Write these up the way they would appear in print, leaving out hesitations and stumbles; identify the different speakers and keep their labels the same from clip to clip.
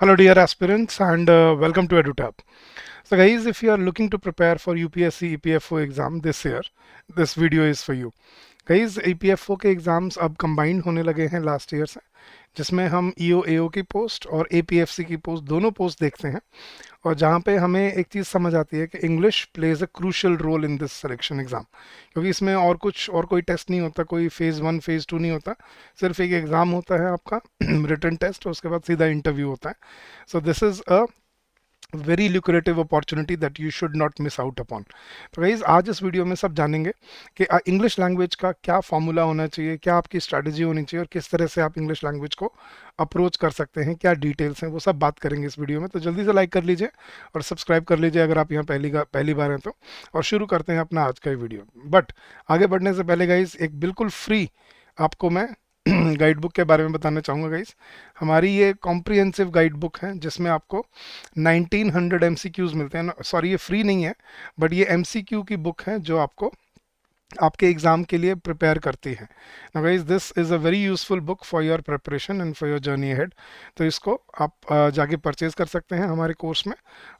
Speaker 1: Hello, dear aspirants, and welcome to EduTap. So, guys, if you are looking to prepare for UPSC EPFO exam this year, this video is for you. Guys EPFO के exams अब combined होने लगे हैं last year से, जिसमें हम EO एओ की post और एपीएफसी की पोस्ट दोनों पोस्ट देखते हैं। और जहाँ पे हमें एक चीज़ समझ आती है कि English plays a crucial role in this selection exam, क्योंकि इसमें और कोई टेस्ट नहीं होता, कोई फेज़ 1 फेज़ 2 नहीं होता। सिर्फ एक एग्ज़ाम होता है आपका रिटन टेस्ट, और उसके बाद सीधा इंटरव्यू होता है। So this is a very lucrative opportunity that you should not miss out upon. तो गाइज आज इस वीडियो में सब जानेंगे कि इंग्लिश लैंग्वेज का क्या फॉर्मूला होना चाहिए, क्या आपकी स्ट्रैटेजी होनी चाहिए, और किस तरह से आप इंग्लिश लैंग्वेज को अप्रोच कर सकते हैं, क्या डिटेल्स हैं, वो सब बात करेंगे इस वीडियो में। तो जल्दी से लाइक कर लीजिए और सब्सक्राइब कर लीजिए अगर आप यहाँ पहली बार हैं तो। और शुरू करते हैं अपना आज का वीडियो। बट आगे बढ़ने से पहले गाइज एक बिल्कुल फ्री आपको मैं गाइड बुक के बारे में बताना चाहूँगा गाइज। हमारी ये कॉम्प्रिहेंसिव गाइड बुक है जिसमें आपको 1900 एमसीक्यूज मिलते हैं। सॉरी, ये फ्री नहीं है, बट ये एमसीक्यू की बुक है जो आपको आपके एग्ज़ाम के लिए प्रिपेयर करती है। Now guys, this is a very useful book for your preparation and for your journey ahead. तो इसको आप जाके परचेज़ कर सकते हैं हमारे कोर्स में,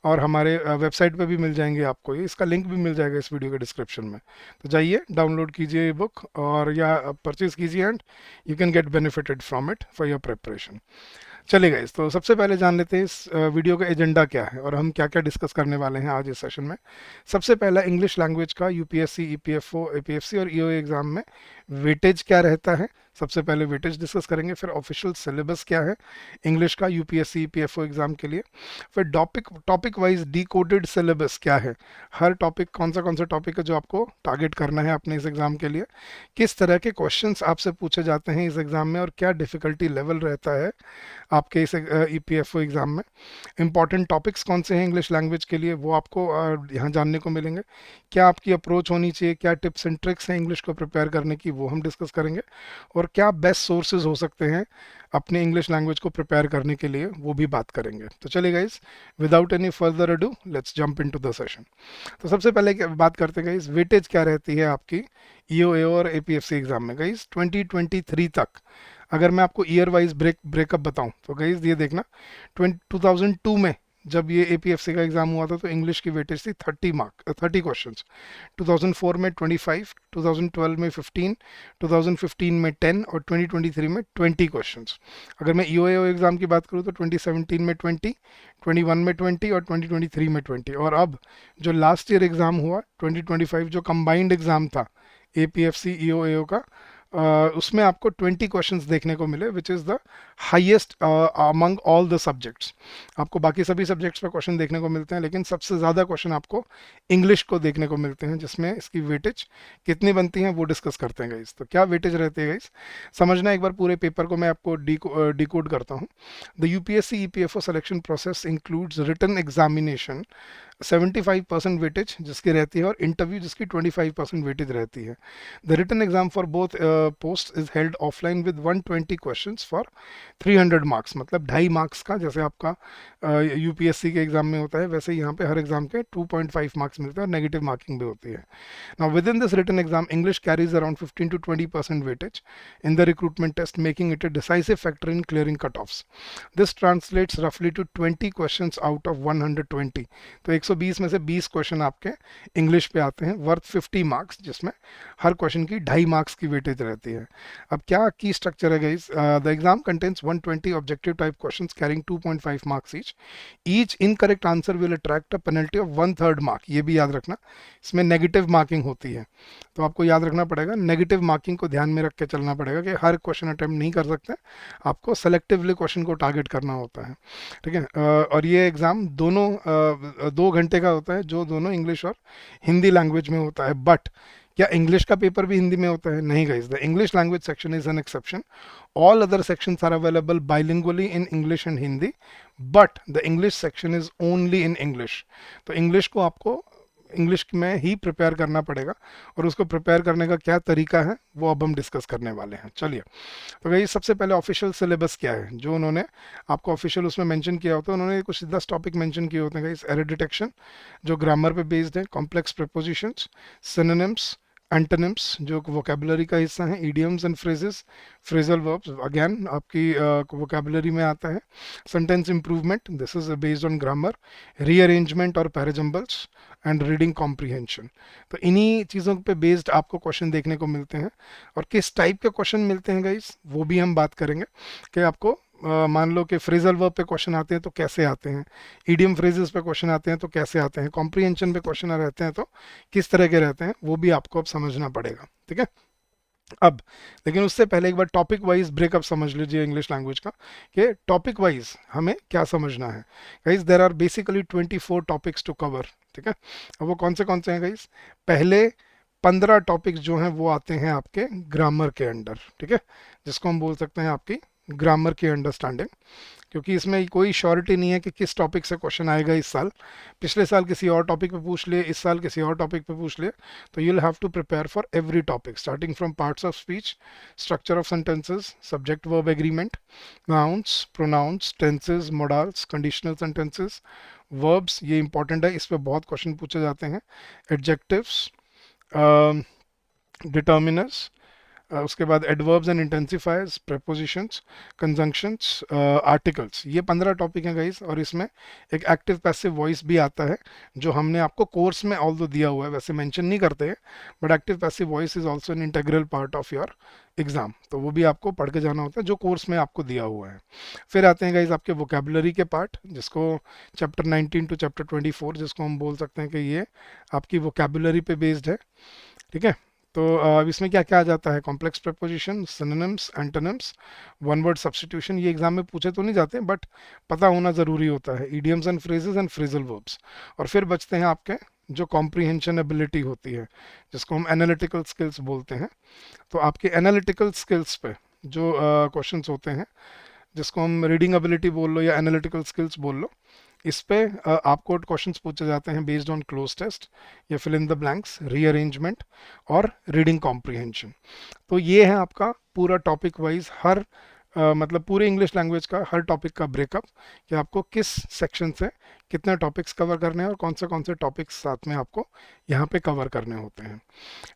Speaker 1: और हमारे वेबसाइट पे भी मिल जाएंगे आपको ये। इसका लिंक भी मिल जाएगा इस वीडियो के डिस्क्रिप्शन में। तो जाइए, डाउनलोड कीजिए ये बुक और या परचेज़ कीजिए, and you can get benefited from it for your preparation. चलिए गाइस, तो सबसे पहले जान लेते हैं इस वीडियो का एजेंडा क्या है और हम क्या क्या डिस्कस करने वाले हैं आज इस सेशन में। सबसे पहला, इंग्लिश लैंग्वेज का यूपीएससी ईपीएफओ एपीएफसी और ईओ एग्जाम में वेटेज क्या रहता है। सबसे पहले वेटेज डिस्कस करेंगे, फिर ऑफिशियल सिलेबस क्या है इंग्लिश का यूपीएससी ईपीएफओ एग्जाम के लिए, फिर टॉपिक वाइज डिकोडेड सिलेबस क्या है, हर टॉपिक कौन सा टॉपिक है जो आपको टारगेट करना है अपने इस एग्जाम के लिए, किस तरह के क्वेश्चंस आपसे पूछे जाते हैं इस एग्जाम में, और क्या डिफिकल्टी लेवल रहता है आपके इस ईपीएफओ एग्ज़ाम में। इंपॉर्टेंट टॉपिक्स कौन से हैं इंग्लिश लैंग्वेज के लिए, वो आपको यहाँ जानने को मिलेंगे। क्या आपकी अप्रोच होनी चाहिए, क्या टिप्स एंड ट्रिक्स हैं इंग्लिश को प्रिपेयर करने की, वो हम डिस्कस करेंगे। और क्या बेस्ट सोर्सेज हो सकते हैं अपने इंग्लिश लैंग्वेज को प्रिपेयर करने के लिए, वो भी बात करेंगे। तो चलिए guys, without any further ado, let's jump into the session. तो सबसे पहले बात करते हैं गाइस, वेटेज क्या रहती है आपकी ईओ एओ और एपीएफसी एग्जाम में। गाइस 2023 तक अगर मैं आपको ईयर वाइज ब्रेकअप बताऊं तो गाइस ये देखना, 2002 में जब ये एपीएफसी का एग्जाम हुआ था तो इंग्लिश की वेटेज थी 30 क्वेश्चंस। 2004 में 25, 2012 में 15, 2015 में 10 और 2023 में 20 क्वेश्चंस। अगर मैं ईओएओ एग्जाम की बात करूँ तो 2017 में 20, 21 में 20 और 2023 में 20। और अब जो लास्ट ईयर एग्जाम हुआ 2025, जो कंबाइंड एग्जाम था एपीएफसी ईओएओ का, उसमें आपको 20 क्वेश्चंस देखने को मिले, which is the highest among all the subjects. आपको बाकी सभी सब्जेक्ट्स पर क्वेश्चन देखने को मिलते हैं, लेकिन सबसे ज़्यादा क्वेश्चन आपको इंग्लिश को देखने को मिलते हैं, जिसमें इसकी वेटेज कितनी बनती है वो डिस्कस करते हैं गाइस। तो क्या वेटेज रहती है गाइस, समझना एक बार पूरे पेपर को मैं आपको डिकोड करता हूँ। The UPSC EPFO selection process includes written examination 75% weightage जिसकी रहती है, और इंटरव्यू जिसकी 25% वेटेज रहती है। The written exam for both post is held offline with 120 questions for 300 marks, मतलब 2.5 मार्क्स का, जैसे आपका यूपीएससी के एग्जाम में होता है वैसे ही यहाँ पे हर एग्जाम के 2.5 मार्क्स मिलते हैं, और नेगेटिव मार्किंग भी होती है। Now with in this written exam English carries around 15 to 20% weightage in the recruitment test, making it a decisive factor in clearing cut offs. This translates रफली टू 20 क्वेश्चंस आउट ऑफ 120। तो 120 में से 20 question आपके English पे आते हैं, worth 50 marks, जिसमें हर question की 2.5 मार्क्स की वेटेज रहती है। अब क्या की स्ट्रक्चर है guys, the exam contains 120 objective type questions carrying 2.5 marks each incorrect answer will attract a penalty of 1/3 mark. ये भी याद रखना, इसमें नेगेटिव मार्किंग होती है, तो आपको याद रखना पड़ेगा, नेगेटिव मार्किंग को ध्यान में रख के चलना पड़ेगा कि हर क्वेश्चन अटेम्प्ट नहीं कर सकते, आपको सेलेक्टिवली क्वेश्चन को टारगेट करना होता है। ठीक है, और ये एग्ज़ाम दोनों 2 घंटे का होता है, जो दोनों इंग्लिश और हिंदी लैंग्वेज में होता है। बट क्या इंग्लिश का पेपर भी हिंदी में होता है? नहीं guys, the English language section is an exception. All other sections are available bilingually in English and Hindi, but the English section is only in English. तो इंग्लिश को आपको इंग्लिश में ही प्रिपेयर करना पड़ेगा, और उसको प्रिपेयर करने का क्या तरीका है वो अब हम डिस्कस करने वाले हैं। चलिए, तो भाई सबसे पहले ऑफिशियल सिलेबस क्या है जो उन्होंने आपको ऑफिशियल उसमें मेंशन किया होता है। उन्होंने कुछ 10 टॉपिक मेंशन किए होते हैं गाइस। एरर डिटेक्शन जो ग्रामर पे बेस्ड है, कॉम्प्लेक्स प्रीपोजिशंस, सिनोनिम्स, एंटोनिम्स जो वोकेबलरी का हिस्सा है, idioms and phrases, phrasal verbs again आपकी वोकेबलरी में आता है, sentence improvement this is based on grammar, rearrangement और पैराजम्बल्स एंड रीडिंग कॉम्प्रिहेंशन। तो इन्हीं चीज़ों पे बेस्ड आपको क्वेश्चन देखने को मिलते हैं। और किस टाइप के क्वेश्चन मिलते हैं गाइस वो भी हम बात करेंगे कि आपको मान लो कि फ्रेजल वर्ब पे क्वेश्चन आते हैं तो कैसे आते हैं, इडियम फ्रेजेस पे क्वेश्चन आते हैं तो कैसे आते हैं, कॉम्प्रिहेंशन पे क्वेश्चन रहते हैं तो किस तरह के रहते हैं, वो भी आपको अब समझना पड़ेगा। ठीक है। अब लेकिन उससे पहले एक बार टॉपिक वाइज ब्रेकअप समझ लीजिए इंग्लिश लैंग्वेज का कि टॉपिक वाइज हमें क्या समझना है। Guys there are basically 24 topics to cover. ठीक है। अब वो कौन से हैं गाइस? पहले 15 टॉपिक्स जो हैं वो आते हैं आपके ग्रामर के अंडर। ठीक है। जिसको हम बोल सकते हैं आपकी ग्रामर की अंडरस्टैंडिंग, क्योंकि इसमें कोई श्योरिटी नहीं है कि किस टॉपिक से क्वेश्चन आएगा इस साल। पिछले साल किसी और टॉपिक पे पूछ लिए, इस साल किसी और टॉपिक पे पूछ लिए। तो you will have to prepare for every topic starting from parts of speech, structure of sentences, subject verb agreement, nouns, pronouns, tenses, modals, conditional sentences, verbs, ये इंपॉर्टेंट है, इस पे बहुत क्वेश्चन पूछे जाते हैं, एडजेक्टिव्स, डिटर्मिनर्स, उसके बाद adverbs and intensifiers, prepositions, conjunctions, articles, ये 15 टॉपिक हैं गाइस। और इसमें एक एक्टिव पैसिव वॉइस भी आता है जो हमने आपको कोर्स में ऑल्दो दिया हुआ है, वैसे मेंशन नहीं करते हैं, but active passive voice is also an integral part of your exam, तो वो भी आपको पढ़ के जाना होता है जो कोर्स में आपको दिया हुआ है। फिर आते हैं गाइस आपके वोकेबलरी के पार्ट, जिसको चैप्टर 19 टू चैप्टर 24, जिसको हम बोल सकते हैं कि ये आपकी वोकेबलरी पे बेस्ड है। ठीक है। तो अब इसमें क्या क्या आ जाता है? Complex preposition, synonyms, antonyms, one word substitution, ये एग्जाम में पूछे तो नहीं जाते बट पता होना ज़रूरी होता है, idioms and phrases and phrasal verbs. और फिर बचते हैं आपके जो कॉम्प्रीहेंशन एबिलिटी होती है, जिसको हम एनालिटिकल स्किल्स बोलते हैं। तो आपके एनालिटिकल स्किल्स पे जो क्वेश्चंस होते हैं, जिसको हम रीडिंग एबिलिटी बोल लो या एनालिटिकल स्किल्स बोल लो, इस पे आपको क्वेश्चंस पूछे जाते हैं बेस्ड ऑन क्लोज टेस्ट या fill in the blanks, rearrangement और रीडिंग कॉम्प्रिहेंशन। तो ये है आपका पूरा टॉपिक वाइज हर मतलब पूरे इंग्लिश लैंग्वेज का हर टॉपिक का ब्रेकअप, कि आपको किस सेक्शन से कितने टॉपिक्स कवर करने हैं और कौन से टॉपिक्स साथ में आपको यहाँ पे कवर करने होते हैं।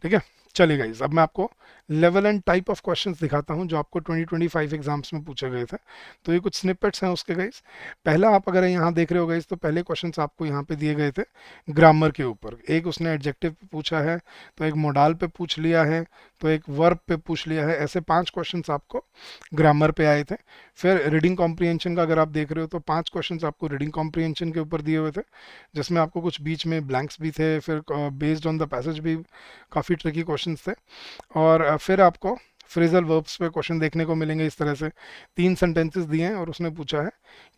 Speaker 1: ठीक है। चलिए गाइज, अब मैं आपको level and type of questions दिखाता हूँ जो आपको 2025 एग्जाम्स में पूछे गए थे। तो ये कुछ स्निपेट्स हैं उसके गाइज। पहला आप अगर यहाँ देख रहे हो गाइज, तो पहले क्वेश्चंस आपको यहाँ पे दिए गए थे ग्रामर के ऊपर। एक उसने एडजेक्टिव पे पूछा है, तो एक मोडाल पे पूछ लिया है, तो एक वर्ब पे पूछ लिया है, ऐसे 5 क्वेश्चंस आपको ग्रामर पे आए थे। फिर रीडिंग कॉम्प्रिहेंशन का अगर आप देख रहे हो तो 5 क्वेश्चंस आपको रीडिंग कॉम्प्रिहेंशन के ऊपर दिए हुए थे, जिसमें आपको कुछ बीच में ब्लैंक्स भी थे, फिर बेस्ड ऑन द पैसेज भी काफ़ी ट्रिकी क्वेश्चंस थे। और फिर आपको फ्रेजल वर्ब्स पे क्वेश्चन देखने को मिलेंगे इस तरह से। 3 सेंटेंसेस दिए हैं और उसने पूछा है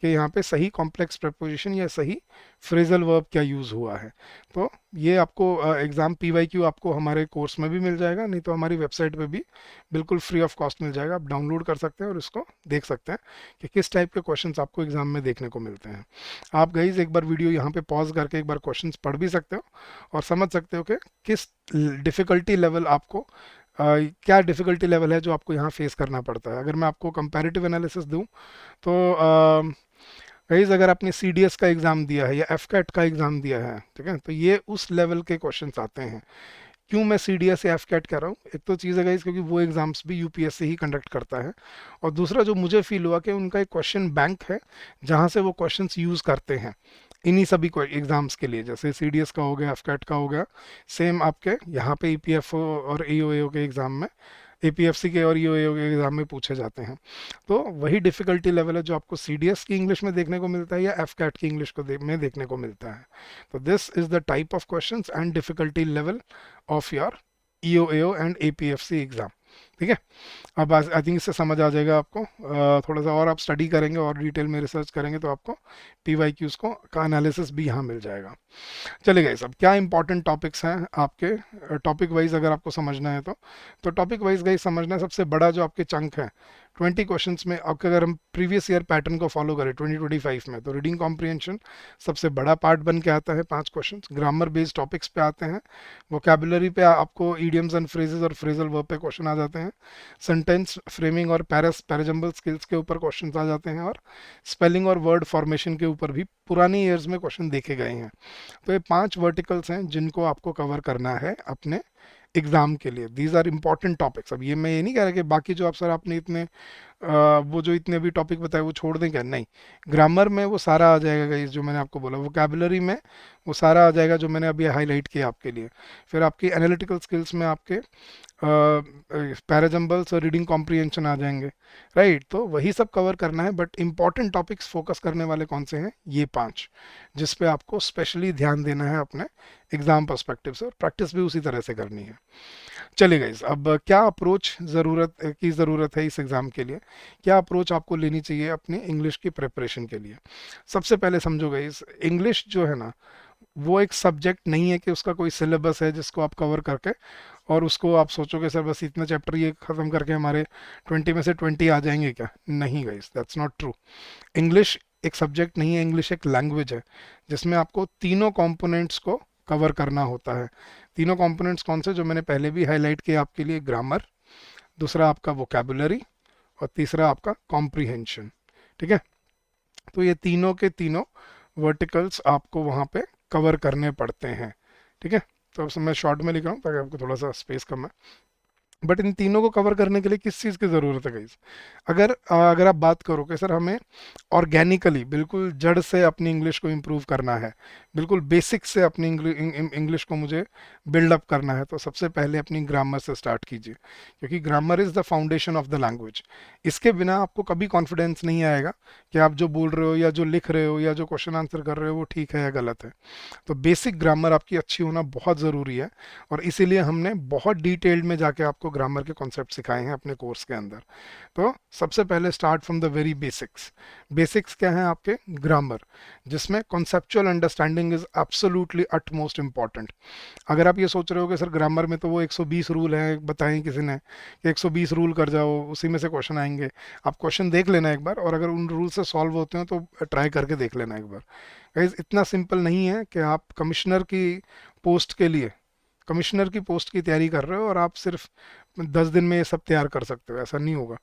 Speaker 1: कि यहाँ पे सही कॉम्प्लेक्स प्रपोजिशन या सही फ्रेजल वर्ब क्या यूज़ हुआ है। तो ये आपको एग्ज़ाम पीवाईक्यू आपको हमारे कोर्स में भी मिल जाएगा, नहीं तो हमारी वेबसाइट पे भी बिल्कुल फ्री ऑफ कॉस्ट मिल जाएगा, आप डाउनलोड कर सकते हैं और इसको देख सकते हैं कि किस टाइप के क्वेश्चंस आपको एग्ज़ाम में देखने को मिलते हैं। आप गाइज एक बार वीडियो यहाँ पे पॉज करके एक बार क्वेश्चंस पढ़ भी सकते हो और समझ सकते हो कि किस डिफ़िकल्टी लेवल आपको क्या डिफ़िकल्टी लेवल है जो आपको यहाँ फेस करना पड़ता है। अगर मैं आपको कंपैरेटिव एनालिसिस दूँ तो गाइज अगर आपने सी डी एस का एग्ज़ाम दिया है या एफ कैट का एग्ज़ाम दिया है, ठीक है, तो ये उस लेवल के क्वेश्चंस आते हैं। क्यों मैं सी डी एस या एफ कैट कह रहा हूँ? एक तो चीज़ है गाइज क्योंकि वो एग्ज़ाम्स भी यूपीएससी ही कंडक्ट करता है, और दूसरा जो मुझे फील हुआ कि उनका एक क्वेश्चन बैंक है जहाँ से वो क्वेश्चंस यूज़ करते हैं इन्हीं सभी को एग्जाम्स के लिए, जैसे सी डी एस का हो गया, एफ कैट का हो गया, सेम आपके यहाँ पे ई पी एफ ओ और ए ओ ए ओ के एग्ज़ाम में, ए पी एफ सी के और ई ओ ए ओ के एग्ज़ाम में पूछे जाते हैं। तो वही डिफ़िकल्टी लेवल है जो आपको सी डी एस की इंग्लिश में देखने को मिलता है या एफ कैट की इंग्लिश में देखने को मिलता है। तो this is the type of question and difficulty level of your E O A O and A P F C exam. ठीक है। अब आई थिंक इससे समझ आ जाएगा आपको। थोड़ा सा और आप स्टडी करेंगे और डिटेल में रिसर्च करेंगे तो आपको पी वाई क्यूज़ को का एनालिसिस भी यहाँ मिल जाएगा। चलिए गाइस, अब क्या इंपॉर्टेंट टॉपिक्स हैं आपके टॉपिक वाइज अगर आपको समझना है तो टॉपिक वाइज गाइस समझना है। सबसे बड़ा जो आपके चंक है 20 क्वेश्चंस में, आपके अगर हम प्रीवियस ईयर पैटर्न को फॉलो करें 2025 में, तो रीडिंग कॉम्प्रिहेंशन सबसे बड़ा पार्ट बन के आता है, 5 क्वेश्चन। ग्रामर बेस्ड टॉपिक्स पे आते हैं, वोकेबुलरी पे आपको ईडियम्स एंड फ्रेजेस और फ्रेजल वर्ब पे क्वेश्चन आ जाते हैं, सेंटेंस फ्रेमिंग और पैराजम्बल स्किल्स के ऊपर क्वेश्चन आ जाते हैं, और स्पेलिंग और वर्ड फॉर्मेशन के ऊपर भी पुरानी ईयर्स में क्वेश्चन देखे गए हैं। तो ये 5 वर्टिकल्स हैं जिनको आपको कवर करना है अपने एग्जाम के लिए। These are important topics. अब ये मैं ये नहीं कह रहा कि बाकी जो आप सर आपने इतने वो जो इतने भी टॉपिक बताए वो छोड़ दें क्या, नहीं। ग्रामर में वो सारा आ जाएगा गाइस जो मैंने आपको बोला, वोकैबुलरी में वो सारा आ जाएगा जो मैंने अभी हाईलाइट किया आपके लिए। फिर आपकी एनालिटिकल स्किल्स में आपके पैराजम्बल्स और रीडिंग कॉम्प्रिहेंशन आ जाएंगे, राइट। तो वही सब कवर करना है, बट इंपॉर्टेंट टॉपिक्स फोकस करने वाले कौन से हैं, ये 5, जिस पे आपको स्पेशली ध्यान देना है अपने एग्जाम पर्सपेक्टिव से, और प्रैक्टिस भी उसी तरह से करनी है। चलिए गाइस, अब क्या अप्रोच ज़रूरत है इस एग्ज़ाम के लिए, क्या अप्रोच आपको लेनी चाहिए अपनी इंग्लिश की प्रिपरेशन के लिए। सबसे पहले समझो गाइस, इंग्लिश जो है ना, वो एक सब्जेक्ट नहीं है कि उसका कोई सिलेबस है जिसको आप कवर करके और उसको आप सोचोगे सर बस इतना चैप्टर ये ख़त्म करके हमारे 20 में से 20 आ जाएंगे क्या। नहीं guys, that's not true. English एक सब्जेक्ट नहीं है, इंग्लिश एक लैंग्वेज है जिसमें आपको तीनों कंपोनेंट्स को कवर करना होता है। तीनों कंपोनेंट्स कौन से, जो मैंने पहले भी हाईलाइट किया आपके लिए, ग्रामर, दूसरा आपका वोकैबुलरी, और तीसरा आपका कॉम्प्रिहेंशन। ठीक है, तो ये तीनों के तीनों वर्टिकल्स आपको वहाँ पे कवर करने पड़ते हैं। ठीक है, तो अब मैं शॉर्ट में लिख रहा हूँ ताकि आपको थोड़ा सा स्पेस कम है। बट इन तीनों को कवर करने के लिए किस चीज़ की ज़रूरत है गाइस। अगर आप बात करो कि सर हमें ऑर्गेनिकली बिल्कुल जड़ से अपनी इंग्लिश को इम्प्रूव करना है, बिल्कुल बेसिक से अपनी इंग्लिश को मुझे बिल्डअप करना है, तो सबसे पहले अपनी ग्रामर से स्टार्ट कीजिए, क्योंकि grammar is the foundation of the language. इसके बिना आपको कभी कॉन्फिडेंस नहीं आएगा कि आप जो बोल रहे हो या जो लिख रहे हो या जो क्वेश्चन आंसर कर रहे हो वो ठीक है या गलत है। तो बेसिक ग्रामर आपकी अच्छी होना बहुत ज़रूरी है, और इसीलिए हमने बहुत डिटेल्ड में जाके आपको ग्रामर के कॉन्सेप्ट सिखाए हैं अपने कोर्स के अंदर। तो सबसे पहले start from the very basics. Basics क्या हैं आपके, ग्रामर, जिसमें conceptual understanding is absolutely at most important. अगर आप ये सोच रहे हो कि सर ग्रामर में तो वो 120 रूल हैं बताएं किसी ने कि 120 रूल कर जाओ उसी में से क्वेश्चन आएंगे, आप क्वेश्चन देख लेना एक बार, और अगर उन रूल से सॉल्व होते हैं तो ट्राई करके देख लेना एक बार। गाइस, इतना सिंपल नहीं है कि आप कमिश्नर की पोस्ट की तैयारी कर रहे हो और आप सिर्फ 10 दिन में ये सब तैयार कर सकते हो, ऐसा नहीं होगा।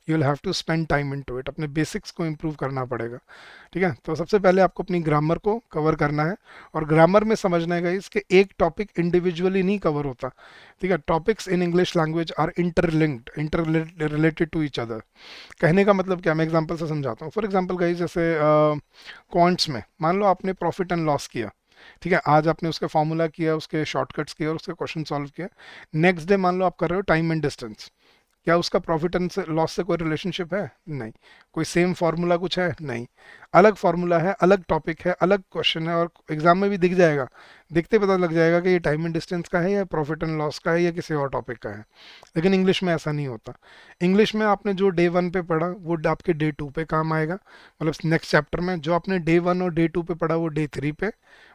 Speaker 1: You will have to spend time into it, अपने बेसिक्स को इम्प्रूव करना पड़ेगा। ठीक है, तो सबसे पहले आपको अपनी ग्रामर को कवर करना है, और ग्रामर में समझना है गाइस कि एक टॉपिक इंडिविजुअली नहीं कवर होता। ठीक है, topics in English language are interlinked, inter related to each other. कहने का मतलब क्या, मैं एग्जांपल से समझाता हूँ। फॉर एग्जांपल गाइस, जैसे क्वांट्स में मान लो आपने प्रॉफिट एंड लॉस किया, ठीक है, आज आपने उसका फॉर्मूला किया, उसके शॉर्टकट्स किया और उसके क्वेश्चन सॉल्व किया। नेक्स्ट डे मान लो आप कर रहे हो टाइम एंड डिस्टेंस, क्या उसका प्रॉफिट एंड लॉस से कोई रिलेशनशिप है, नहीं। कोई सेम फार्मूला कुछ है, नहीं। अलग फार्मूला है, अलग टॉपिक है, अलग क्वेश्चन है, और एग्जाम में भी दिख जाएगा, दिखते पता लग जाएगा कि ये टाइम एंड डिस्टेंस का है या प्रॉफिट एंड लॉस का है या किसी और टॉपिक का है। लेकिन इंग्लिश में ऐसा नहीं होता। इंग्लिश में आपने जो डे 1 पे पढ़ा वो आपके डे 2 पे काम आएगा, मतलब नेक्स्ट चैप्टर में जो आपने डे 1 और डे 2 पे पढ़ा वो डे 3 पे,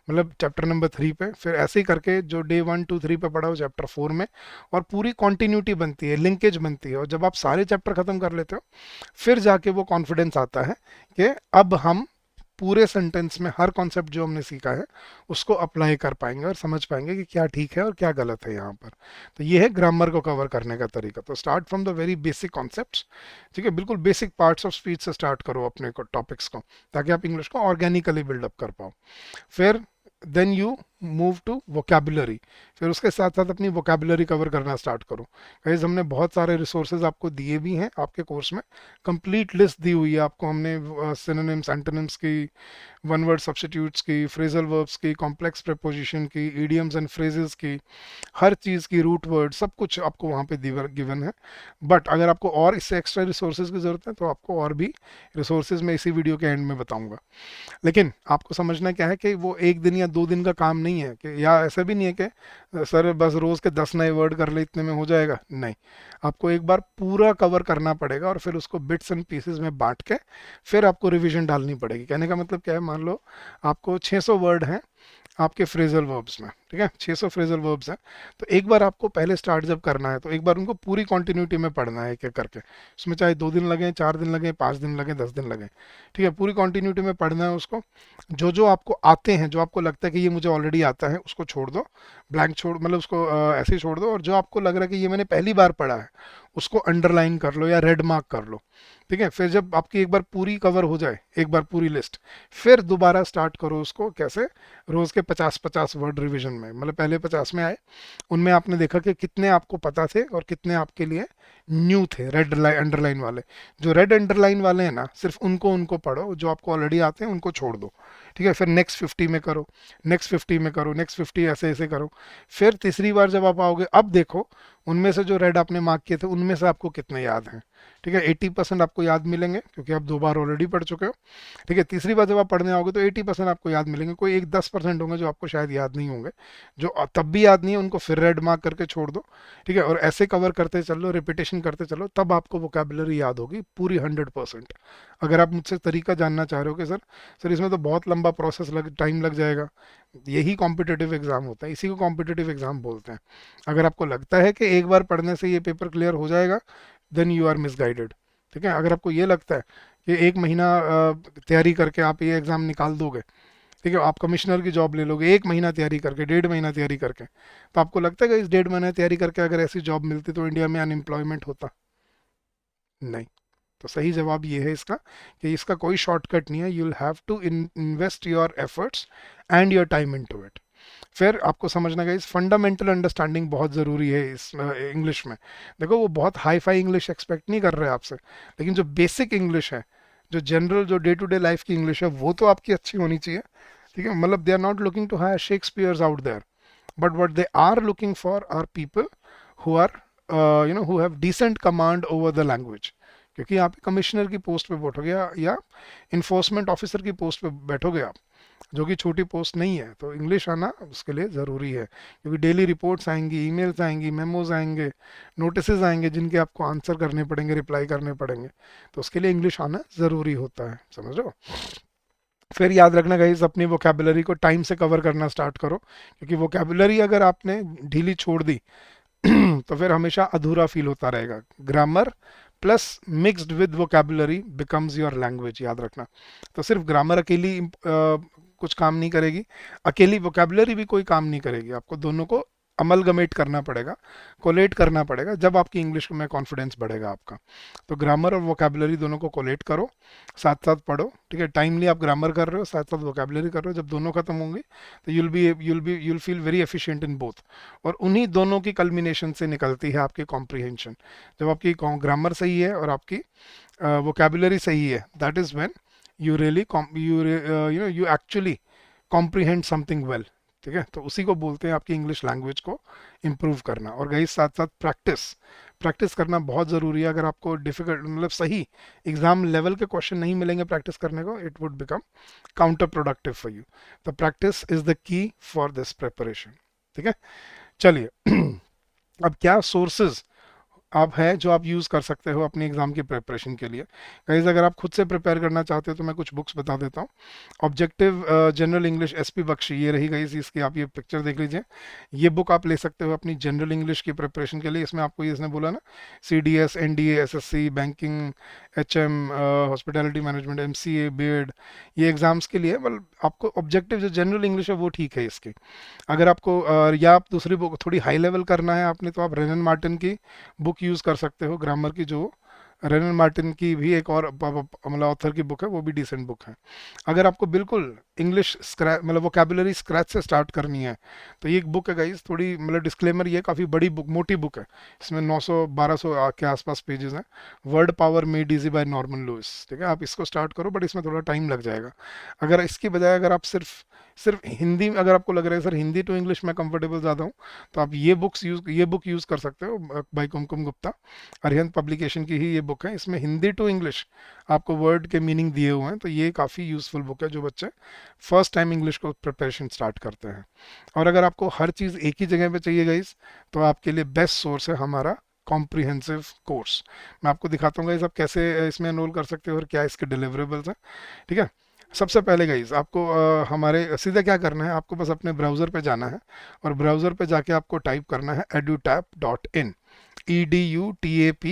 Speaker 1: मतलब चैप्टर नंबर 3 पे, फिर ऐसे ही करके जो डे 1 2 3 पे पढ़ा वो चैप्टर 4 में, और पूरी कॉन्टिन्यूटी बनती है, लिंकेज बनती है। और जब आप सारे चैप्टर खत्म कर लेते हो, फिर जाके वो कॉन्फिडेंस आता है कि अब हम पूरे सेंटेंस में हर कॉन्सेप्ट जो हमने सीखा है उसको अप्लाई कर पाएंगे और समझ पाएंगे कि क्या ठीक है और क्या गलत है यहाँ पर। तो ये है ग्रामर को कवर करने का तरीका। तो start from the very basic concepts. ठीक है, बिल्कुल बेसिक पार्ट्स ऑफ स्पीच से स्टार्ट करो अपने टॉपिक्स को, ताकि आप इंग्लिश को ऑर्गेनिकली बिल्डअप कर पाओ। फिर then you move to vocabulary, फिर उसके साथ साथ अपनी वोकेबुलरी कवर करना स्टार्ट करो। गाइस, हमने बहुत सारे रिसोर्सेज आपको दिए भी हैं आपके कोर्स में, कंप्लीट लिस्ट दी हुई है आपको हमने, सिनोनिम्स एंटोनिम्स की, वन वर्ड सब्स्टिट्यूट्स की, फ्रेजल वर्ब्स की, कॉम्प्लेक्स प्रीपोजिशन की, इडियम्स एंड फ्रेजेस की, हर चीज़ की, रूट वर्ड, सब कुछ आपको वहाँ पे गिवन है। बट अगर आपको और इससे एक्स्ट्रा रिसोर्सेज की ज़रूरत है तो आपको और भी रिसोर्सेज मैं इसी वीडियो के एंड में बताऊँगा। लेकिन आपको समझना क्या है कि वो 1 दिन या 2 दिन का काम नहीं है, कि या ऐसा भी नहीं है कि सर बस रोज़ के 10 नए वर्ड कर ले इतने में हो जाएगा, नहीं। आपको एक बार पूरा कवर करना पड़ेगा और फिर उसको बिट्स एंड पीसेस में बांट के फिर आपको रिवीजन डालनी पड़ेगी। कहने का मतलब क्या है, मान लो आपको 600 वर्ड हैं आपके फ्रेजल वर्ब्स में, ठीक है, 600 फ्रेजल वर्ब्स हैं, तो एक बार आपको पहले स्टार्ट जब करना है तो एक बार उनको पूरी कंटिन्यूटी में पढ़ना है एक एक करके। उसमें चाहे 2 दिन लगे, 4 दिन लगे, 5 दिन लगे, 10 दिन लगे, ठीक है, पूरी कंटिन्यूटी में पढ़ना है उसको। जो जो आपको आते हैं, जो आपको लगता है कि ये मुझे ऑलरेडी आता है, उसको छोड़ दो, ब्लैंक छोड़, मतलब उसको ऐसे ही छोड़ दो, और जो आपको लग रहा है कि ये मैंने पहली बार पढ़ा है उसको अंडरलाइन कर लो या रेड मार्क कर लो। ठीक है, फिर जब आपकी एक बार पूरी कवर हो जाए, एक बार पूरी लिस्ट, फिर दोबारा स्टार्ट करो उसको। कैसे? रोज के 50-50 वर्ड रिवीजन में, मतलब पहले 50 में आए, उनमें आपने देखा कि कितने आपको पता थे और कितने आपके लिए न्यू थे, रेड अंडरलाइन वाले। जो रेड अंडरलाइन वाले हैं ना, सिर्फ उनको उनको पढ़ो, जो आपको ऑलरेडी आते हैं उनको छोड़ दो। ठीक है, फिर नेक्स्ट 50 में करो, नेक्स्ट 50 में करो, नेक्स्ट 50, ऐसे ऐसे करो। फिर तीसरी बार जब आप आओगे, अब देखो उनमें से जो रेड आपने मार्क किए थे उनमें से आपको कितने याद हैं। ठीक है, 80% आपको याद मिलेंगे क्योंकि आप 2 बार ऑलरेडी पढ़ चुके हो। ठीक है, तीसरी बार जब आप पढ़ने आओगे तो 80% आपको याद मिलेंगे। कोई एक 10% होंगे जो आपको शायद याद नहीं होंगे, जो तब भी याद नहीं है उनको फिर रेड मार्क करके छोड़ दो। ठीक है, और ऐसे कवर करते चलो, रिपीटेशन करते चलो, तब आपको वोकेबुलरी याद होगी पूरी 100%। अगर आप मुझसे तरीका जानना चाह रहे हो कि सर इसमें तो बहुत लंबा प्रोसेस टाइम लग जाएगा, यही कॉम्पिटिटिव एग्जाम होता है, इसी को कॉम्पिटिटिव एग्जाम बोलते हैं। अगर आपको लगता है कि एक बार पढ़ने से ये पेपर क्लियर हो जाएगा, देन यू आर मिसगाइडेड। ठीक है, अगर आपको ये लगता है कि एक महीना तैयारी करके आप ये एग्ज़ाम निकाल दोगे, ठीक है, आप कमिश्नर की जॉब ले लोगे एक महीना तैयारी करके, 1.5 महीना तैयारी करके, तो आपको लगता है कि इस 1.5 महीने तैयारी करके अगर ऐसी जॉब मिलती तो इंडिया में अनएम्प्लॉयमेंट होता? नहीं। तो सही जवाब ये है इसका, कि इसका कोई शॉर्टकट नहीं है। You will have to invest your efforts and your time into it. फिर आपको समझना है इस फंडामेंटल अंडरस्टैंडिंग बहुत ज़रूरी है इस इंग्लिश में। देखो, वो बहुत हाई फाई इंग्लिश एक्सपेक्ट नहीं कर रहे आपसे, लेकिन जो बेसिक इंग्लिश है, जो जनरल, जो डे टू डे लाइफ की इंग्लिश है, वो तो आपकी अच्छी होनी चाहिए। ठीक है, मतलब they are not looking to hire Shakespeares out there, but what they are looking for are people who are who have decent command over the language। क्योंकि आप कमिश्नर की पोस्ट पे बैठोगे या इन्फोर्समेंट ऑफिसर की पोस्ट पे बैठोगे आप, जो कि छोटी पोस्ट नहीं है, तो इंग्लिश आना उसके लिए ज़रूरी है। क्योंकि डेली रिपोर्ट्स आएंगी, ईमेल्स आएंगी, मेमोज आएंगे, नोटिसेस आएंगे जिनके आपको आंसर करने पड़ेंगे, रिप्लाई करने पड़ेंगे, तो उसके लिए इंग्लिश आना ज़रूरी होता है। समझ लो। फिर याद रखना गाइस, अपनी वोकेबुलरी को टाइम से कवर करना स्टार्ट करो, क्योंकि वोकेबुलरी अगर आपने ढीली छोड़ दी तो फिर हमेशा अधूरा फील होता रहेगा। Grammar plus mixed with vocabulary becomes your language, याद रखना। तो सिर्फ ग्रामर अकेली कुछ काम नहीं करेगी, अकेली वोकेबुलरी भी कोई काम नहीं करेगी, आपको दोनों को अमलगमेट करना पड़ेगा, कोलेट करना पड़ेगा, जब आपकी इंग्लिश में कॉन्फिडेंस बढ़ेगा आपका। तो ग्रामर और वोकेबुलरी दोनों को कोलेट करो, साथ साथ पढ़ो। ठीक है, टाइमली आप ग्रामर कर रहे हो, साथ साथ वोकेबुलरी कर रहे हो, जब दोनों खत्म होंगे तो you'll feel very efficient in both. और उन्हीं दोनों की कल्मिनेशन से निकलती है आपकी कॉम्प्रिहेंशन। जब आपकी ग्रामर सही है और आपकी वोकेबुलरी सही है, that is when you really you actually comprehend something well. ठीक है, तो उसी को बोलते हैं आपकी इंग्लिश लैंग्वेज को इम्प्रूव करना। और गाइस, साथ साथ प्रैक्टिस, प्रैक्टिस करना बहुत ज़रूरी है। अगर आपको डिफिकल्ट, मतलब सही एग्जाम लेवल के क्वेश्चन नहीं मिलेंगे प्रैक्टिस करने को, it would become counter productive for you. तो practice is the key for this preparation. ठीक है, चलिए अब क्या सोर्सेज आप है जो आप यूज़ कर सकते हो अपनी एग्ज़ाम की प्रिपरेशन के लिए। गाइस, अगर आप खुद से प्रिपेयर करना चाहते हो तो मैं कुछ बुक्स बता देता हूँ। Objective general English, SP Bakshi, ये रही गाइस, इसकी आप ये पिक्चर देख लीजिए। ये बुक आप ले सकते हो अपनी जनरल इंग्लिश की प्रिपरेशन के लिए। इसमें आपको ये इसने बोला ना, CDS, NDA, SSC, banking, HM, hospitality management, MCA, B Ed, ये एग्ज़ाम्स के लिए। मतलब आपको ऑब्जेक्टिव जो जनरल इंग्लिश है वो ठीक है इसकी। अगर आपको या आप दूसरी बुक थोड़ी हाई लेवल करना है आपने, तो आप रेनन मार्टिन की बुक यूज़ कर सकते हो, ग्रामर की। जो रेनन मार्टिन की भी एक और मतलब ऑथर की बुक है, वो भी डिसेंट बुक है। अगर आपको बिल्कुल इंग्लिश स्क्रैच, मतलब वोकेबुलरी स्क्रैच से स्टार्ट करनी है, तो ये एक बुक है गाइस, थोड़ी मतलब डिस्क्लेमर, ये काफ़ी बड़ी बुक, मोटी बुक है। इसमें 900-1200 के आसपास पेजेस हैं। Word power made easy by Norman Lewis. ठीक है, आप इसको स्टार्ट करो, बट इसमें थोड़ा टाइम लग जाएगा। अगर इसकी बजाय अगर आप सिर्फ सिर्फ हिंदी में, अगर आपको लग रहा है सर हिंदी टू इंग्लिश में कंफर्टेबल ज़्यादा हूँ, तो आप ये बुक यूज़ कर सकते हो, बाय कुमकुम गुप्ता, अरिहंत पब्लिकेशन की ही ये बुक है। इसमें हिंदी टू इंग्लिश आपको वर्ड के मीनिंग दिए हुए हैं, तो ये काफ़ी यूज़फुल बुक है जो बच्चे फर्स्ट टाइम इंग्लिश को प्रिपरेशन स्टार्ट करते हैं। और अगर आपको हर चीज़ एक ही जगह पे चाहिए गाइस, तो आपके लिए बेस्ट सोर्स है हमारा कॉम्प्रिहेंसिव कोर्स। मैं आपको दिखाता हूँ गाइस आप कैसे इसमें एनरोल कर सकते हो और क्या इसके डिलीवरेबल्स हैं। ठीक है, सबसे पहले गाइस आपको हमारे सीधा क्या करना है, आपको बस अपने ब्राउज़र पे जाना है, और ब्राउज़र पे जाके आपको टाइप करना है edutap.in, EDUTAP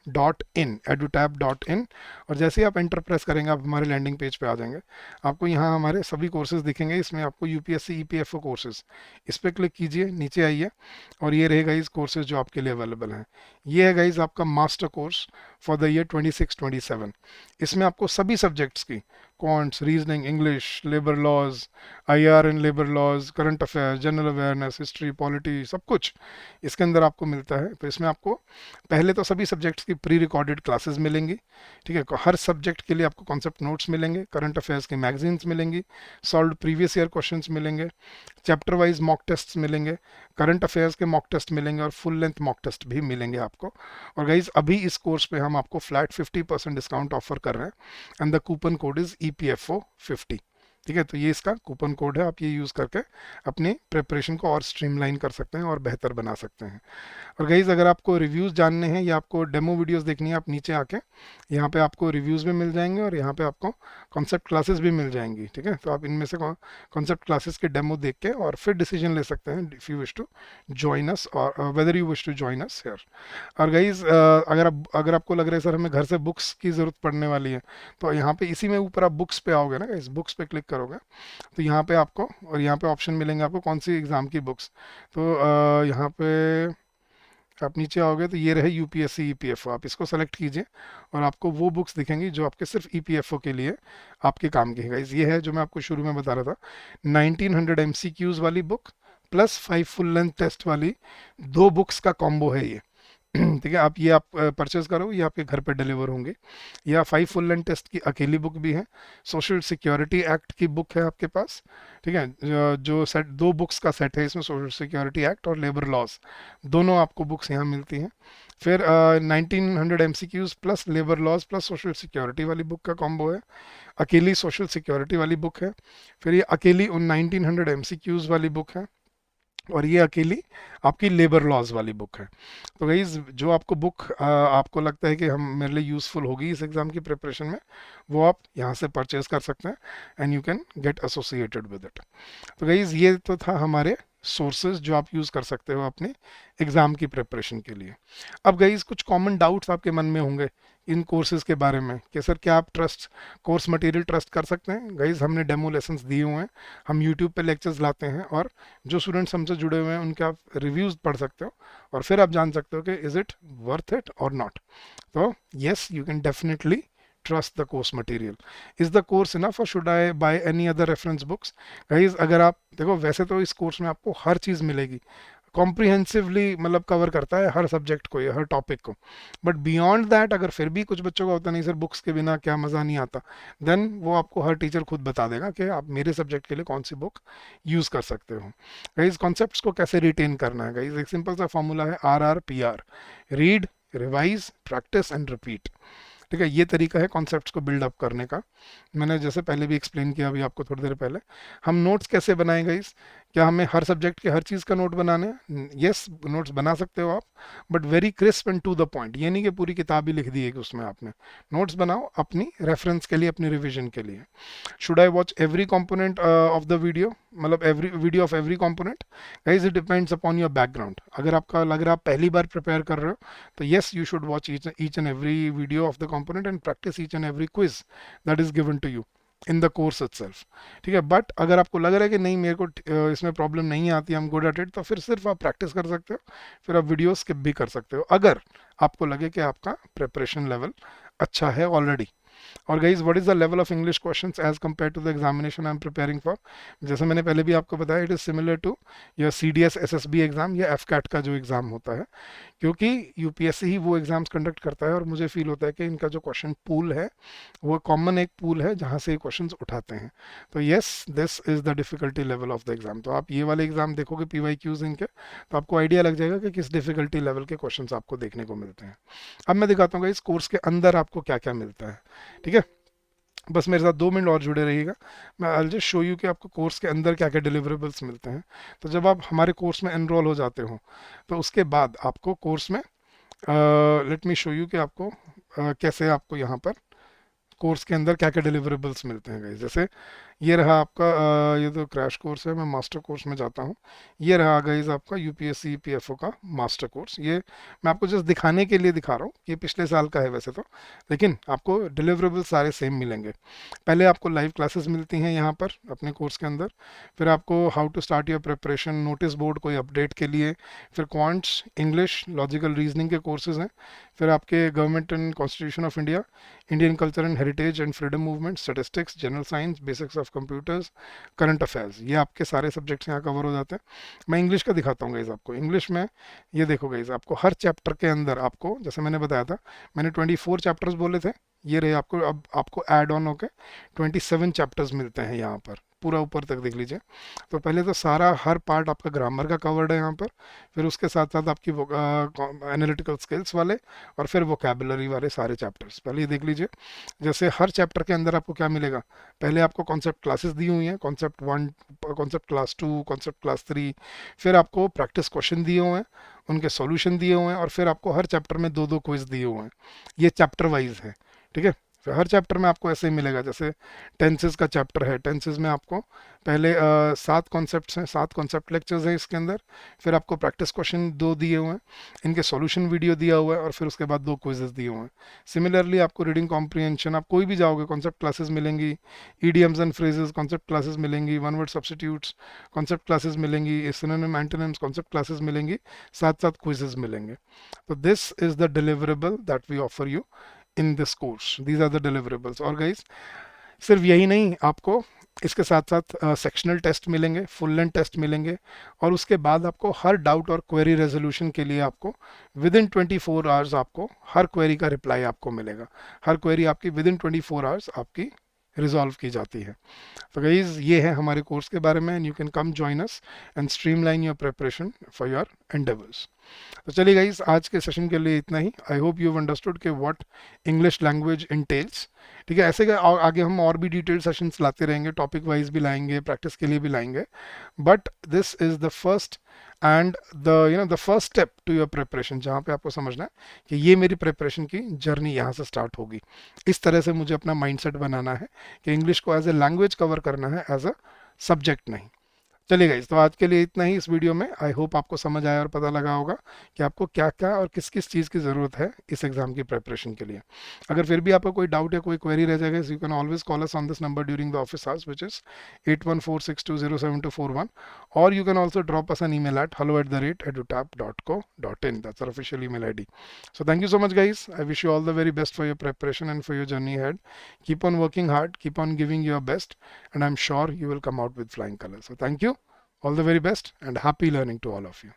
Speaker 1: edutap.in। और जैसे ही आप एंटर प्रेस करेंगे आप हमारे लैंडिंग पेज पे आ जाएंगे। आपको यहाँ हमारे सभी कोर्सेज दिखेंगे, इसमें आपको यूपीएससी ईपीएफओ कोर्सेज, इस पर क्लिक कीजिए, नीचे आइए और ये रहेगा इस कोर्सेज जो आपके लिए अवेलेबल हैं। ये है गाइज आपका master course for the year 26-27। इसमें आपको सभी सब्जेक्ट्स की quants, reasoning, English, labour laws, IR and labour laws, current affairs, general awareness, history, polity, सब कुछ इसके अंदर आपको मिलता है। तो इसमें आपको पहले तो सभी सब्जेक्ट्स की प्री रिकॉर्डेड क्लासेस मिलेंगी, ठीक है। हर सब्जेक्ट के लिए आपको कॉन्सेप्ट नोट्स मिलेंगे, करंट अफेयर्स की मैगजीन्स मिलेंगी, सॉल्व प्रीवियस ईयर क्वेश्चंस मिलेंगे, चैप्टर वाइज मॉक टेस्ट मिलेंगे, करंट अफेयर्स के मॉक टेस्ट मिलेंगे और फुल लेंथ मॉक टेस्ट भी मिलेंगे आपको। और गाइज अभी इस कोर्स पे हम आपको फ्लैट 50% डिस्काउंट ऑफर कर रहे हैं and the coupon code is EPFO50। ठीक है, तो ये इसका कूपन कोड है, आप ये यूज़ करके अपनी प्रिपरेशन को और स्ट्रीमलाइन कर सकते हैं और बेहतर बना सकते हैं। और गाइज़ अगर आपको रिव्यूज़ जानने हैं या आपको डेमो वीडियोस देखनी है, आप नीचे आके यहाँ पे आपको रिव्यूज़ भी मिल जाएंगे और यहाँ पे आपको कॉन्सेप्ट क्लासेस भी मिल जाएंगी, ठीक है। तो आप इनमें से कॉन्सेप्ट क्लासेस के डेमो देख के और फिर डिसीजन ले सकते हैं if you wish to join us और whether you wish to join us here. और गाइज़ अगर आपको लग रहा है सर हमें घर से बुक्स की ज़रूरत पड़ने वाली है, तो यहाँ पे इसी में ऊपर आप बुक्स पे आओगे ना गाइज़, बुक्स पे क्लिक करोगे तो यहाँ पे आपको और यहाँ पे ऑप्शन मिलेंगे आपको कौन सी एग्ज़ाम की बुक्स। तो यहाँ पे आप नीचे आओगे तो ये रहे यूपीएससी ईपीएफओ, आप इसको सेलेक्ट कीजिए और आपको वो बुक्स दिखेंगी जो आपके सिर्फ ईपीएफओ के लिए आपके काम की है गाइस। ये है जो मैं आपको शुरू में बता रहा था, 1900 एमसीक्यूज वाली book plus 5 full length test वाली 2 बुक्स का कॉम्बो है ये। ठीक है, आप ये आप परचेज करो, ये आपके घर पे डिलीवर होंगे। या 5 फुल लेंथ टेस्ट की अकेली बुक भी है, सोशल सिक्योरिटी एक्ट की बुक है आपके पास, ठीक है। जो सेट 2 बुक्स का सेट है इसमें, सोशल सिक्योरिटी एक्ट और लेबर लॉज, दोनों आपको बुक्स यहाँ मिलती हैं। फिर 1900 MCQs plus labour laws plus social security वाली बुक का कॉम्बो है, अकेली सोशल सिक्योरिटी वाली बुक है। फिर ये अकेली उन 1900 एमसीक्यूज वाली बुक है और ये अकेली आपकी लेबर लॉज वाली बुक है। तो गाइज जो आपको बुक आपको लगता है कि हम मेरे लिए यूज़फुल होगी इस एग्ज़ाम की प्रिपरेशन में, वो आप यहाँ से परचेज कर सकते हैं and you can get associated with it. तो गाइज ये तो था हमारे सोर्सेज जो आप यूज़ कर सकते हो अपने एग्ज़ाम की प्रिपरेशन के लिए। अब गाइज कुछ कॉमन डाउट्स आपके मन में होंगे इन कोर्सेज के बारे में कि सर क्या आप कोर्स मटेरियल ट्रस्ट कर सकते हैं। गाइज हमने डेमो लेसन्स दिए हुए हैं, हम यूट्यूब पे लेक्चर्स लाते हैं और जो स्टूडेंट्स हमसे जुड़े हुए हैं उनके आप रिव्यूज़ पढ़ सकते हो और फिर आप जान सकते हो कि इज़ इट वर्थ इट और नॉट। तो yes, you can definitely trust the course material. Is the course enough or should I buy any other reference books? Guys अगर आप देखो, वैसे तो इस कोर्स में आपको हर चीज़ मिलेगी, कॉम्प्रिहेंसिवली मतलब कवर करता है हर सब्जेक्ट को, या हर टॉपिक को। बट बियॉन्ड दैट अगर फिर भी कुछ बच्चों का होता नहीं सर बुक्स के बिना क्या मज़ा नहीं आता, देन वो आपको हर टीचर खुद बता देगा कि आप मेरे सब्जेक्ट के लिए कौन सी बुक यूज़ कर सकते हो। गाइज कॉन्सेप्ट्स को कैसे रिटेन करना है, गाइज एक सिंपल सा फॉर्मूला है RRPR, read, revise, practice and repeat. ठीक है, ये तरीका है कॉन्सेप्ट्स को बिल्डअप करने का। मैंने जैसे पहले भी एक्सप्लेन किया अभी आपको थोड़ी देर पहले। हम नोट्स कैसे बनाएंगे इस, क्या हमें हर सब्जेक्ट के हर चीज़ का नोट बनाना है? यस, नोट्स बना सकते हो आप, but very crisp and to the point. ये नहीं कि पूरी किताब ही लिख दी है कि उसमें आपने नोट्स बनाओ अपनी रेफरेंस के लिए, अपनी रिविजन के लिए। Should I watch every component of the video, मतलब every video of every component? Guys it depends upon your background. अगर आपका लग रहा है आप पहली बार प्रिपेयर कर रहे हो तो yes, you should watch each and every video of the component and practice each and every quiz that is given to you in the course itself. ठीक है, बट अगर आपको लग रहा है कि नहीं मेरे को इसमें प्रॉब्लम नहीं आती, I am good at it, तो फिर सिर्फ आप प्रैक्टिस कर सकते हो, फिर आप वीडियो स्किप भी कर सकते हो अगर आपको लगे कि आपका प्रिपरेशन लेवल अच्छा है ऑलरेडी। और guys what is the level of English questions as compare to the examination I am preparing for? जैसे मैंने पहले भी आपको बताया, इट इज सिमिलर टू या CDS SSB एग्जाम या FCAT का जो एग्जाम होता है, क्योंकि यूपीएससी ही वो एग्जाम्स कंडक्ट करता है और मुझे फील होता है कि इनका जो क्वेश्चन पूल है वो कॉमन एक पूल है जहाँ से ये क्वेश्चंस उठाते हैं। तो yes, this is the difficulty level of the exam. तो आप ये वाले एग्जाम देखोगे PYQs इनके, तो आपको आइडिया लग जाएगा कि किस डिफिकल्टी लेवल के क्वेश्चंस आपको देखने को मिलते हैं। अब मैं दिखाता हूँ इस कोर्स के अंदर आपको क्या क्या मिलता है। ठीक है, बस मेरे साथ 2 मिनट और जुड़े रहिएगा, मैं आई जस्ट शो यू कि आपको कोर्स के अंदर क्या क्या डिलीवरेबल्स मिलते हैं। तो जब आप हमारे कोर्स में एनरोल हो जाते हो तो उसके बाद आपको कोर्स में लेट मी शो यू कि आपको कैसे आपको यहाँ पर कोर्स के अंदर क्या क्या डिलीवरेबल्स मिलते हैं। गाइस जैसे ये रहा आपका ये तो क्रैश कोर्स है, मैं मास्टर कोर्स में जाता हूँ। ये रहा गाइस आपका यूपीएससी ईपीएफओ का मास्टर कोर्स। ये मैं आपको जस्ट दिखाने के लिए दिखा रहा हूँ, ये पिछले साल का है वैसे तो, लेकिन आपको डिलीवरेबल सारे सेम मिलेंगे। पहले आपको लाइव क्लासेस मिलती हैं यहाँ पर अपने कोर्स के अंदर, फिर आपको how to start your preparation, notice board कोई अपडेट के लिए, फिर क्वांट्स, इंग्लिश, लॉजिकल रीजनिंग के कोर्सेज हैं, फिर आपके government and constitution of India, Indian culture and heritage and freedom movement, statistics, general science, basics of computers, current affairs. ये आपके सारे सब्जेक्ट्स यहाँ कवर हो जाते हैं। मैं इंग्लिश का दिखाता हूँ गाइज आपको। इंग्लिश में ये देखो गाइज, आपको हर चैप्टर के अंदर आपको, जैसे मैंने बताया था, मैंने 24 चैप्टर्स बोले थे, ये रहे आपको, अब आपको ऐड ऑन होके 27 चैप्टर्स मिलते हैं यहाँ पर, पूरा ऊपर तक देख लीजिए। तो पहले तो सारा हर पार्ट आपका ग्रामर का कवर्ड है यहाँ पर, फिर उसके साथ साथ आपकी एनालिटिकल स्किल्स वाले, और फिर वोकेबलरी वाले सारे चैप्टर्स पहले ये देख लीजिए। जैसे हर चैप्टर के अंदर आपको क्या मिलेगा, पहले आपको कॉन्सेप्ट क्लासेस दी हुई हैं, concept 1, concept class 2, concept class 3, फिर आपको प्रैक्टिस क्वेश्चन दिए हुए हैं, उनके सॉल्यूशन दिए हुए हैं, और फिर आपको हर चैप्टर में दो दो क्विज दिए हुए हैं। ये चैप्टर वाइज है, ठीक है। फिर हर चैप्टर में आपको ऐसे ही मिलेगा। जैसे टेंसेस का चैप्टर है, टेंसेस में आपको पहले 7 कॉन्सेप्ट्स हैं, 7 कॉन्सेप्ट लेक्चर्स हैं इसके अंदर, फिर आपको प्रैक्टिस क्वेश्चन 2 दिए हुए हैं, इनके सॉल्यूशन वीडियो दिया हुआ है, और फिर उसके बाद 2 क्विजेस दिए हुए हैं। सिमिलरली आपको रीडिंग कॉम्प्रिहेंशन, आप कोई भी जाओगे कॉन्सेप्ट क्लासेस मिलेंगी, idioms and phrases concept classes मिलेंगी, one word substitutes concept classes मिलेंगी, सिनोनिम एंटोनिम्स कॉन्सेप्ट क्लासेस मिलेंगी, साथ साथ क्विजेस मिलेंगे। तो this is the deliverable that we offer you in this course, these are the deliverables. और guys सिर्फ यही नहीं, आपको इसके साथ साथ सेक्शनल टेस्ट मिलेंगे, फुल लेंथ टेस्ट मिलेंगे, और उसके बाद आपको हर डाउट और क्वेरी रेजोल्यूशन के लिए आपको विद इन 24 आवर्स आपको हर क्वेरी का रिप्लाई आपको मिलेगा। हर क्वेरी आपकी विद इन 24 आवर्स आपकी रिजॉल्व की जाती है। तो गाइज ये है हमारे कोर्स के बारे में, and you can come join us and streamline your preparation for your endeavours. तो चलिए गाइज, आज के सेशन के लिए इतना ही। I hope you have understood के व्हाट इंग्लिश लैंग्वेज इंटेल्स। ठीक है, ऐसे आगे हम और भी डिटेल सेशंस लाते रहेंगे, टॉपिक वाइज भी लाएंगे, प्रैक्टिस के लिए भी लाएंगे, but this is the first and the first step to your preparation, जहाँ पे आपको समझना है कि ये मेरी प्रिपरेशन की जर्नी यहाँ से स्टार्ट होगी। इस तरह से मुझे अपना माइंडसेट बनाना है कि इंग्लिश को एज ए लैंग्वेज कवर करना है, एज अ सब्जेक्ट नहीं। चलिए गाइस, तो आज के लिए इतना ही इस वीडियो में। आई होप आपको समझ आया और पता लगा होगा कि आपको क्या क्या और किस किस चीज़ की ज़रूरत है इस एग्ज़ाम की प्रिपरेशन के लिए। अगर फिर भी आपको कोई डाउट या कोई क्वेरी रह जाएगा, you can always call us on this number during the office hours, which is 8146207241, और you can also drop us an email at hello@edutap.co.in. That's our official email ID. So thank you so much guys. I wish you all the very best for your preparation and for your journey ahead. Keep on working hard, keep on giving your best, and I'm sure you will come out with flying colors. So thank you. All the very best and happy learning to all of you.